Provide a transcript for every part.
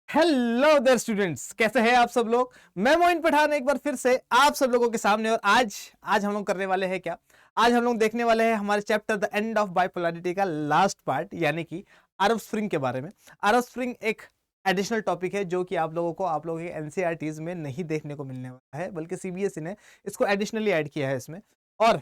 Hello there students, कैसे हैं आप सब लोग। मैं मोइन पठान एक बार फिर से आप सब लोगों के सामने। और आज हम लोग करने वाले हैं क्या, आज हम लोग देखने वाले हैं हमारे chapter the end of bipolarity का लास्ट पार्ट, यानी कि अरब स्प्रिंग के बारे में। अरब स्प्रिंग एक एडिशनल टॉपिक है जो कि आप लोगों के एनसीईआरटीज में नहीं देखने को मिलने वाला है, बल्कि सीबीएसई ने इसको एडिशनली ऐड किया है इसमें। और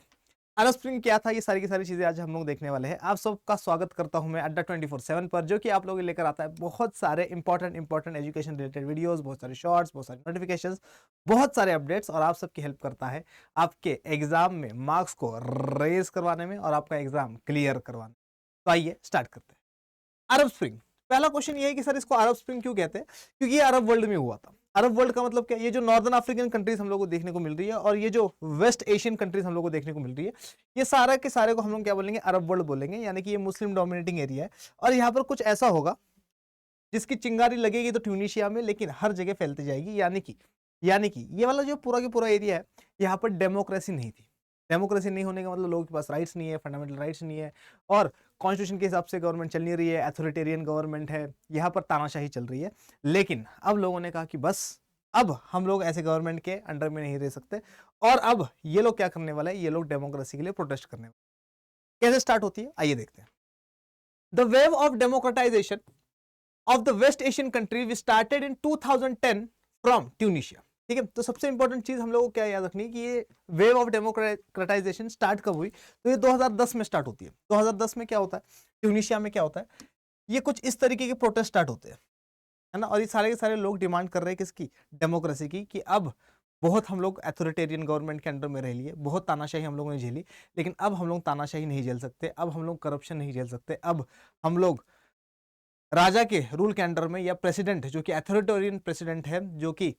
अरब स्प्रिंग क्या था, ये सारी की सारी चीजें आज हम लोग देखने वाले हैं। आप सबका स्वागत करता हूं मैं अड्डा 24/7 पर, जो कि आप लोगों के लेकर आता है बहुत सारे इंपॉर्टेंट एजुकेशन रिलेटेड वीडियोस, बहुत सारे शॉर्ट्स, बहुत सारे नोटिफिकेशंस, बहुत सारे अपडेट्स, और आप सबकी हेल्प करता है आपके एग्जाम में मार्क्स को रेज करवाने में और आपका एग्जाम क्लियर करवाने में। तो आइए स्टार्ट करते हैं। अरब स्प्रिंग, पहला क्वेश्चन ये है कि सर इसको अरब स्प्रिंग क्यों कहते हैं? क्योंकि ये अरब वर्ल्ड में हुआ था। अरब वर्ल्ड का मतलब क्या, ये जो नॉर्दर्न अफ्रीकन कंट्रीज हम लोग को देखने को मिल रही है और ये जो वेस्ट एशियन कंट्रीज हम लोग को देखने को मिल रही है, ये सारा के सारे को हम लोग क्या बोलेंगे, अरब वर्ल्ड बोलेंगे। यानी कि ये मुस्लिम डोमिनेटिंग एरिया है। और यहाँ पर कुछ ऐसा होगा जिसकी चिंगारी लगेगी तो ट्यूनिशिया में, लेकिन हर जगह फैलती जाएगी। यानी कि ये वाला जो पूरा के पूरा एरिया है, यहाँ पर डेमोक्रेसी नहीं थी। डेमोक्रेसी नहीं होने का मतलब लोगों के पास राइट्स नहीं है, फंडामेंटल राइट्स नहीं है, और कॉन्स्टिट्यूशन के हिसाब से गवर्नमेंट चल नहीं रही है, अथॉरिटेरियन गवर्नमेंट है, यहाँ पर तानाशाही चल रही है। लेकिन अब लोगों ने कहा कि बस अब हम लोग ऐसे गवर्नमेंट के अंडर में नहीं रह सकते, और अब ये लोग क्या करने वाले हैं, ये लोग डेमोक्रेसी के लिए प्रोटेस्ट करने वाले। कैसे स्टार्ट होती है आइए देखते हैं। The wave of democratisation of the West Asian country we started in 2010 from Tunisia. ठीक है, तो सबसे इंपॉर्टेंट चीज हम लोगों को क्या याद रखनी है कि ये वेव ऑफ डेमोक्रेटाइजेशन स्टार्ट कब हुई, तो ये 2010 में स्टार्ट होती है। 2010 में क्या होता है, ट्यूनिशिया में क्या होता है, ये कुछ इस तरीके के प्रोटेस्ट स्टार्ट होते हैं, है ना। और ये सारे के सारे लोग डिमांड कर रहे हैं किसकी, डेमोक्रेसी की, कि अब बहुत हम लोग अथॉरिटेरियन गवर्नमेंट के अंडर में रह लिए, बहुत तानाशाही हम लोगों ने झेली, लेकिन अब हम लोग तानाशाही नहीं झेल सकते, अब हम लोग करप्शन नहीं झेल सकते, अब हम लोग राजा के रूल के अंडर में, या प्रेसिडेंट जो कि अथॉरिटेरियन प्रेसिडेंट है, जो कि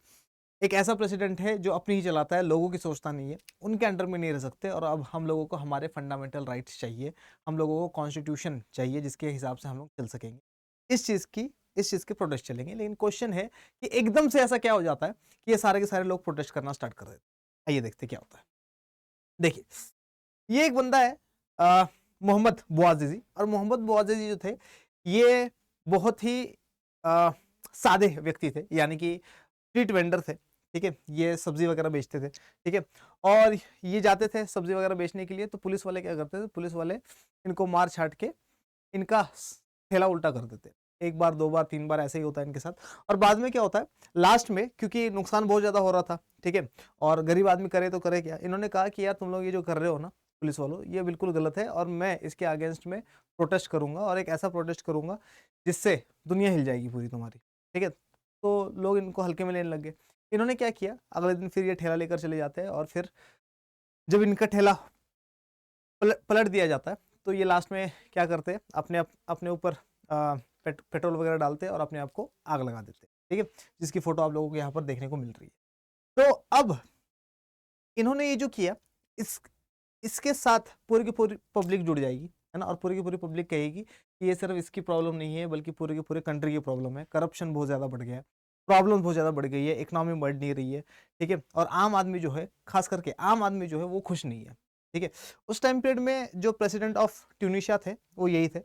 एक ऐसा प्रेसिडेंट है जो अपनी ही चलाता है, लोगों की सोचता नहीं है, उनके अंडर में नहीं रह सकते। और अब हम लोगों को हमारे फंडामेंटल राइट्स चाहिए, हम लोगों को कॉन्स्टिट्यूशन चाहिए जिसके हिसाब से हम लोग चल सकेंगे। इस चीज़ की प्रोटेस्ट चलेंगे। लेकिन क्वेश्चन है कि एकदम से ऐसा क्या हो जाता है कि ये सारे के सारे लोग प्रोटेस्ट करना स्टार्ट कर देते हैं। आइए देखते क्या होता है। देखिए, ये एक बंदा है मोहम्मद बुआजिजी, और मोहम्मद बुआजिजी जो थे, ये बहुत ही सादे व्यक्ति थे, यानी कि स्ट्रीट वेंडर थे। ठीक है, ये सब्जी वगैरह बेचते थे। ठीक है, और ये जाते थे सब्जी वगैरह बेचने के लिए, तो पुलिस वाले क्या करते थे, पुलिस वाले इनको मार छाट के इनका ठेला उल्टा कर देते। एक बार, दो बार, तीन बार ऐसे ही होता है इनके साथ। और बाद में क्या होता है, लास्ट में, क्योंकि नुकसान बहुत ज्यादा हो रहा था, ठीक है, और गरीब आदमी करे तो करे क्या, इन्होंने कहा कि यार तुम लोग ये जो कर रहे हो ना पुलिस वालों, ये बिल्कुल गलत है, और मैं इसके अगेंस्ट में प्रोटेस्ट करूंगा, और एक ऐसा प्रोटेस्ट करूंगा जिससे दुनिया हिल जाएगी पूरी तुम्हारी। ठीक है, तो लोग इनको हल्के में लेने लग गए। इन्होंने क्या किया, अगले दिन फिर ये ठेला लेकर चले जाते हैं, और फिर जब इनका ठेला पलट दिया जाता है, तो ये लास्ट में क्या करते हैं, अपने ऊपर पेट्रोल वगैरह डालते हैं और अपने आप को आग लगा देते हैं। ठीक है, जिसकी फोटो आप लोगों को यहाँ पर देखने को मिल रही है। तो अब इन्होंने ये जो किया, इसके साथ पूरी की पूरी पब्लिक जुड़ जाएगी, है ना, और पूरी की पूरी पब्लिक कहेगी कि ये सिर्फ इसकी प्रॉब्लम नहीं है, बल्कि पूरे के पूरे कंट्री की प्रॉब्लम है। करप्शन बहुत ज्यादा बढ़ गया है, प्रॉब्लम बहुत ज्यादा बढ़ गई है, इकोनॉमी बढ़ नहीं रही है। ठीक है, और आम आदमी जो है, खास करके आम आदमी जो है, वो खुश नहीं है। ठीक है, उस टाइम पीरियड में जो प्रेसिडेंट ऑफ ट्यूनिशिया थे वो यही थे,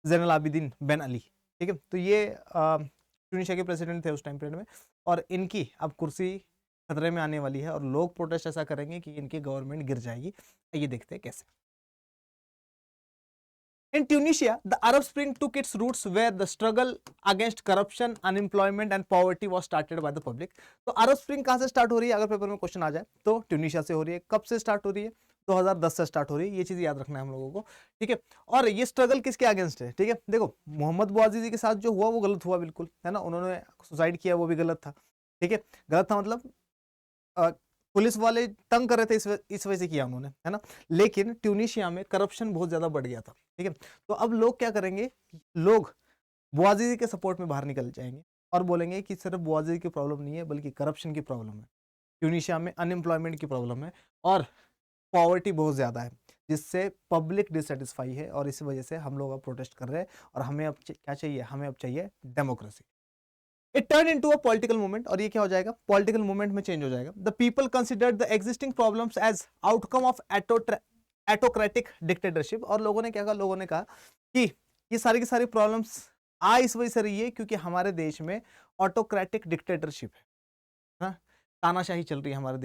जैनुल आबिदीन बेन अली। ठीक है, तो ये ट्यूनिशिया के प्रेसिडेंट थे उस टाइम पीरियड में, और इनकी अब कुर्सी खतरे में आने वाली है, और लोग प्रोटेस्ट ऐसा करेंगे कि इनकी गवर्नमेंट गिर जाएगी। ये देखते हैं कैसे। In Tunisia, the Arab Spring took its roots where the struggle against corruption, unemployment and poverty was started by the public. तो अरब स्प्रिंग कहाँ से स्टार्ट हो रही है, अगर पेपर में क्वेश्चन आ जाए तो ट्यूनिशिया से हो रही है। कब से स्टार्ट हो रही है, 2010 से स्टार्ट हो रही है। ये चीज याद रखना है हम लोगों को। ठीक है, और ये स्ट्रगल किसके अगेंस्ट है? ठीक है, देखो, मोहम्मद बुआजिजी के साथ जो हुआ वो गलत हुआ बिल्कुल, है ना, उन्होंने सुसाइड किया, वो भी गलत था। ठीक है, गलत था मतलब पुलिस वाले तंग कर रहे थे, इस वजह से किया उन्होंने, है ना। लेकिन ट्यूनिशिया में करप्शन बहुत ज्यादा बढ़ गया था। ठीक है, तो अब लोग क्या करेंगे, लोग बुआजिजी के सपोर्ट में बाहर निकल जाएंगे और बोलेंगे कि सिर्फ बुआजिजी की प्रॉब्लम नहीं है, बल्कि करप्शन की प्रॉब्लम है, ट्यूनिशिया में अनएम्प्लॉयमेंट की प्रॉब्लम है, और पॉवर्टी बहुत ज्यादा है, जिससे पब्लिक डिससेटिस्फाई है, और इसी वजह से हम लोग अब प्रोटेस्ट कर रहे हैं। और हमें अब क्या चाहिए, हमें अब चाहिए democracy. It turn into a political movement, और ये क्या हो जाएगा, पॉलिटिकल मूवमेंट में चेंज हो जाएगा। The people considered the existing problems as outcome of autocratic dictatorship. और लोगों ने क्या कहा, लोगों ने कहा कि ये सारी की सारी प्रॉब्लम्स आ इस वजह से रही है क्योंकि हमारे देश में ऑटोक्रेटिक डिक्टेटरशिप है ना, तानाशाही चल रही है हमारे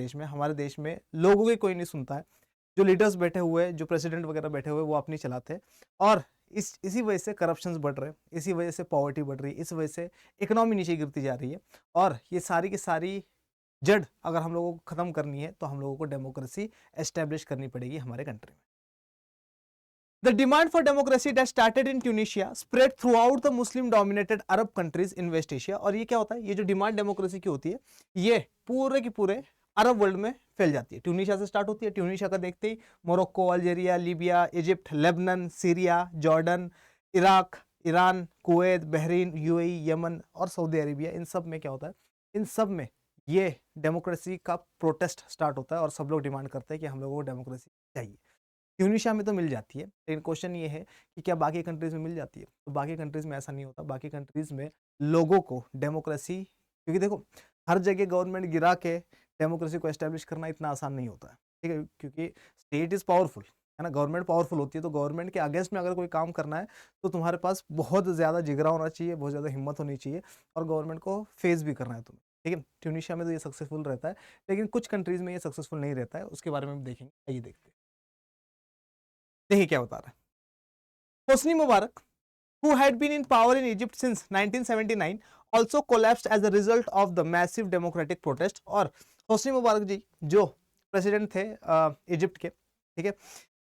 देश में लोगों की कोई नहीं सुनता है। जो लीडर्स बैठे हुए हैं, जो प्रेसिडेंट वगैरह बैठे हुए हैं, वो अपनी चलाते हैं और इसी वजह से करप्शन बढ़ रहे हैं, इसी वजह से पॉवर्टी बढ़ रही है, इस वजह से इकोनॉमी नीचे गिरती जा रही है। और ये सारी की सारी जड़ अगर हम लोगों को खत्म करनी है तो हम लोगों को डेमोक्रेसी एस्टेब्लिश करनी पड़ेगी हमारे कंट्री में। The demand for democracy that started in Tunisia spread throughout the Muslim-dominated Arab countries in West Asia। और ये क्या होता है, ये जो डिमांड डेमोक्रेसी की होती है ये पूरे की पूरे अरब वर्ल्ड में फैल जाती है। ट्यूनिशिया से स्टार्ट होती है, ट्यूनिशिया का देखते ही Morocco, Algeria, Libya, Egypt, Lebanon, Syria, Jordan, Iraq, Iran, Kuwait, Bahrain, UAE, Yemen और सऊदी अरेबिया, इन सब में क्या होता है, इन सब में ये डेमोक्रेसी का प्रोटेस्ट स्टार्ट होता है और सब लोग डिमांड करते हैं कि हम लोगों को डेमोक्रेसी चाहिए। ट्यूनिशिया में तो मिल जाती है, लेकिन क्वेश्चन ये है कि क्या बाकी कंट्रीज में मिल जाती है? तो बाकी कंट्रीज में ऐसा नहीं होता। बाकी कंट्रीज में लोगों को डेमोक्रेसी, क्योंकि देखो हर जगह गवर्नमेंट गिरा के डेमोक्रेसी को एस्टेब्लिश करना इतना आसान नहीं होता है, ठीक है, क्योंकि स्टेट इज पावरफुल, है ना, गवर्नमेंट पावरफुल होती है। तो गवर्नमेंट के अगेंस्ट में अगर कोई काम करना है तो तुम्हारे पास बहुत ज़्यादा जिगरा होना चाहिए, बहुत ज़्यादा हिम्मत होनी चाहिए और गवर्नमेंट को फेस भी करना है तुम्हें, ठीक है। ट्यूनिशिया में तो ये सक्सेसफुल रहता है, लेकिन कुछ कंट्रीज में ये सक्सेसफुल नहीं रहता है, उसके बारे में भी देखेंगे। आइए देखते हैं, देखिए क्या बता रहा है। Hosni Mubarak, who had been in power in Egypt since 1979, also collapsed as a result of the massive democratic protest। और होस्नी मुबारक जी जो प्रेसिडेंट थे इजिप्ट के, ठीक है,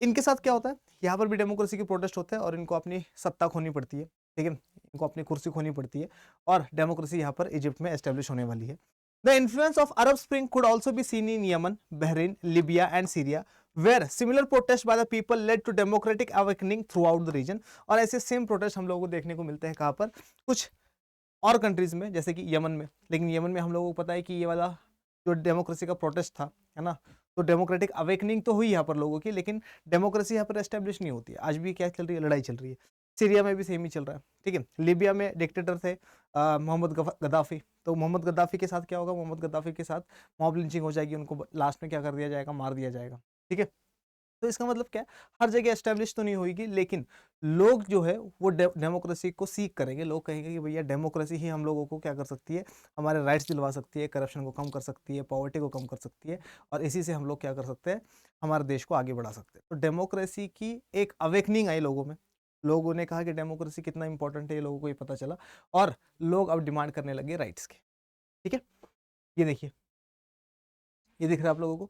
इनके साथ क्या होता है, यहाँ पर भी डेमोक्रेसी की प्रोटेस्ट होते हैं और इनको अपनी सत्ता खोनी पड़ती है, ठीक है, इनको अपनी कुर्सी खोनी पड़ती है और डेमोक्रेसी यहाँ पर इजिप्ट में एस्टेब्लिश होने वाली है। The influence of Arab spring could also be seen in Yemen, Bahrain, Libya and Syria, where similar protest by the people led to democratic awakening throughout the region। और ऐसे सेम प्रोटेस्ट हम लोगों को देखने को मिलते हैं कहाँ पर, कुछ और कंट्रीज में, जैसे कि यमन में। लेकिन यमन में हम लोगों को पता है कि ये वाला जो डेमोक्रेसी का प्रोटेस्ट था, है ना, तो डेमोक्रेटिक अवेकनिंग तो हुई यहाँ पर लोगों की, लेकिन डेमोक्रेसी यहाँ पर एस्टेब्लिश नहीं होती है। आज भी क्या चल रही है, लड़ाई चल रही है। सीरिया में भी सेम ही चल रहा है, ठीक है। लिबिया में डिक्टेटर थे मोहम्मद गद्दाफी, तो मोहम्मद गद्दाफी के साथ क्या होगा, मोहम्मद गद्दाफी के साथ मॉब लिंचिंग हो जाएगी, उनको लास्ट में क्या कर दिया जाएगा, मार दिया जाएगा, ठीक है। तो इसका मतलब क्या है, हर जगह एस्टेब्लिश तो नहीं होगी, लेकिन लोग जो है वो डेमोक्रेसी को सीख करेंगे। लोग कहेंगे कि भैया डेमोक्रेसी ही हम लोगों को क्या कर सकती है, हमारे राइट्स दिलवा सकती है, करप्शन को कम कर सकती है, पॉवर्टी को कम कर सकती है और इसी से हम लोग क्या कर सकते हैं, हमारे देश को आगे बढ़ा सकते हैं। तो डेमोक्रेसी की एक अवेकनिंग आई लोगों में, लोगों ने कहा कि डेमोक्रेसी कितना इंपॉर्टेंट है, ये लोगों को ये पता चला और लोग अब डिमांड करने लगे राइट्स के, ठीक है। ये देखिए, ये दिख रहा है आप लोगों को,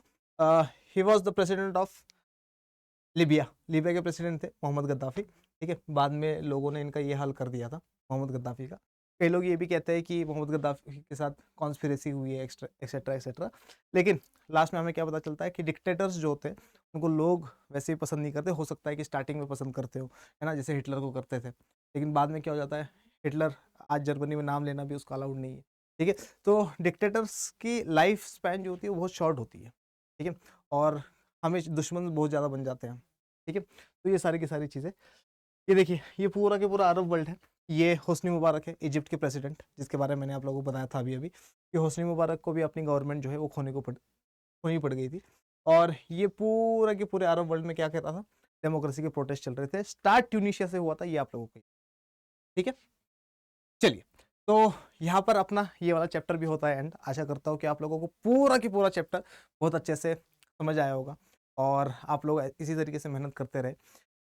he was the president of Libya, Libya के प्रेसिडेंट थे मोहम्मद गद्दाफी, ठीक है। बाद में लोगों ने इनका ये हाल कर दिया था मोहम्मद गद्दाफी का। कई लोग ये भी कहते हैं कि मोहम्मद गद्दाफी के साथ कॉन्स्पिरेसी हुई है, एक्सेट्रा एक्सेट्रा, लेकिन लास्ट में हमें क्या पता चलता है कि डिक्टेटर्स जो होते हैं उनको लोग वैसे ही पसंद नहीं करते। हो सकता है कि स्टार्टिंग में पसंद करते हो, है ना, जैसे हिटलर को करते थे, लेकिन बाद में क्या हो जाता है, हिटलर आज जर्मनी में नाम लेना भी उसका अलाउड नहीं है, ठीक है। तो डिक्टेटर्स की लाइफ स्पैन जो होती है वो बहुत शॉर्ट होती है, ठीक है, और हमें दुश्मन बहुत ज़्यादा बन जाते हैं, ठीक है। तो ये सारी की सारी चीज़ें, ये देखिए, ये पूरा के पूरा अरब वर्ल्ड है। ये होस्नी मुबारक है, इजिप्ट के प्रेसिडेंट, जिसके बारे में मैंने आप लोगों को बताया था अभी अभी कि होस्नी मुबारक को भी अपनी गवर्नमेंट जो है वो खोनी पड़ गई थी। और ये पूरा के पूरे अरब वर्ल्ड में क्या कहता था, डेमोक्रेसी के प्रोटेस्ट चल रहे थे। स्टार्ट ट्यूनिशिया से हुआ था, ये आप लोगों को, ठीक है। चलिए, तो यहाँ पर अपना ये वाला चैप्टर भी होता है एंड। आशा करता हूँ कि आप लोगों को पूरा की पूरा चैप्टर बहुत अच्छे से समझ आया होगा और आप लोग इसी तरीके से मेहनत करते रहे।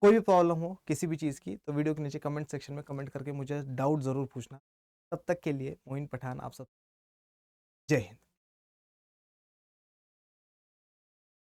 कोई भी प्रॉब्लम हो किसी भी चीज़ की तो वीडियो के नीचे कमेंट सेक्शन में कमेंट करके मुझे डाउट ज़रूर पूछना। तब तक के लिए मोइन पठान आप सब, जय हिंद।